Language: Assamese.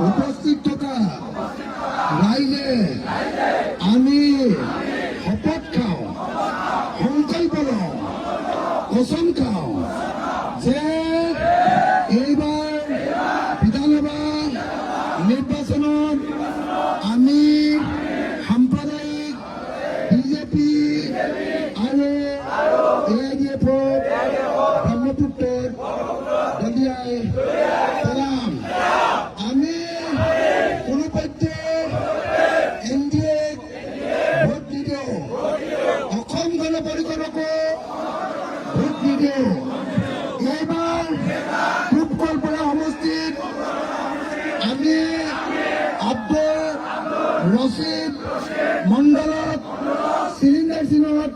উপস্থিত থকা ৰাইজে আমি শপত খাওঁ, সংকল্প লওঁ, কচম খাওঁ যে এইবাৰ বিধানসভা নিৰ্বাচনত আমি সাম্প্ৰদায়িক বিজেপি আৰু AIDF-ক ব্ৰহ্মপুত্ৰত দলিয়াই পেলাম। আমি কোনোপধ্যে NDA-ক ভোট নিদিওঁ, অসম গণ পৰিষদকো ভোট নিদিওঁ। এইবাৰ পূব কলপাৰা সমষ্টিত আমি আব্দুল ৰছিদ মণ্ডলক চিলিণ্ডাৰ চিনত